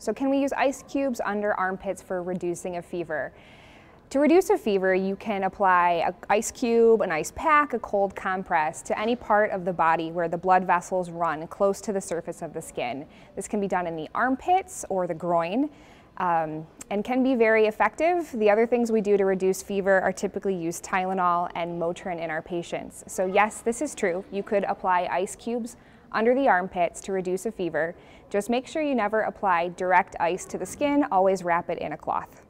So can we use ice cubes under armpits for reducing a fever? To reduce a fever, you can apply an ice cube, an ice pack, a cold compress to any part of the body where the blood vessels run close to the surface of the skin. This can be done in the armpits or the groin and can be very effective. The other things we do to reduce fever are typically use Tylenol and Motrin in our patients. So yes, this is true. You could apply ice cubes under the armpits to reduce a fever. Just make sure you never apply direct ice to the skin. Always wrap it in a cloth.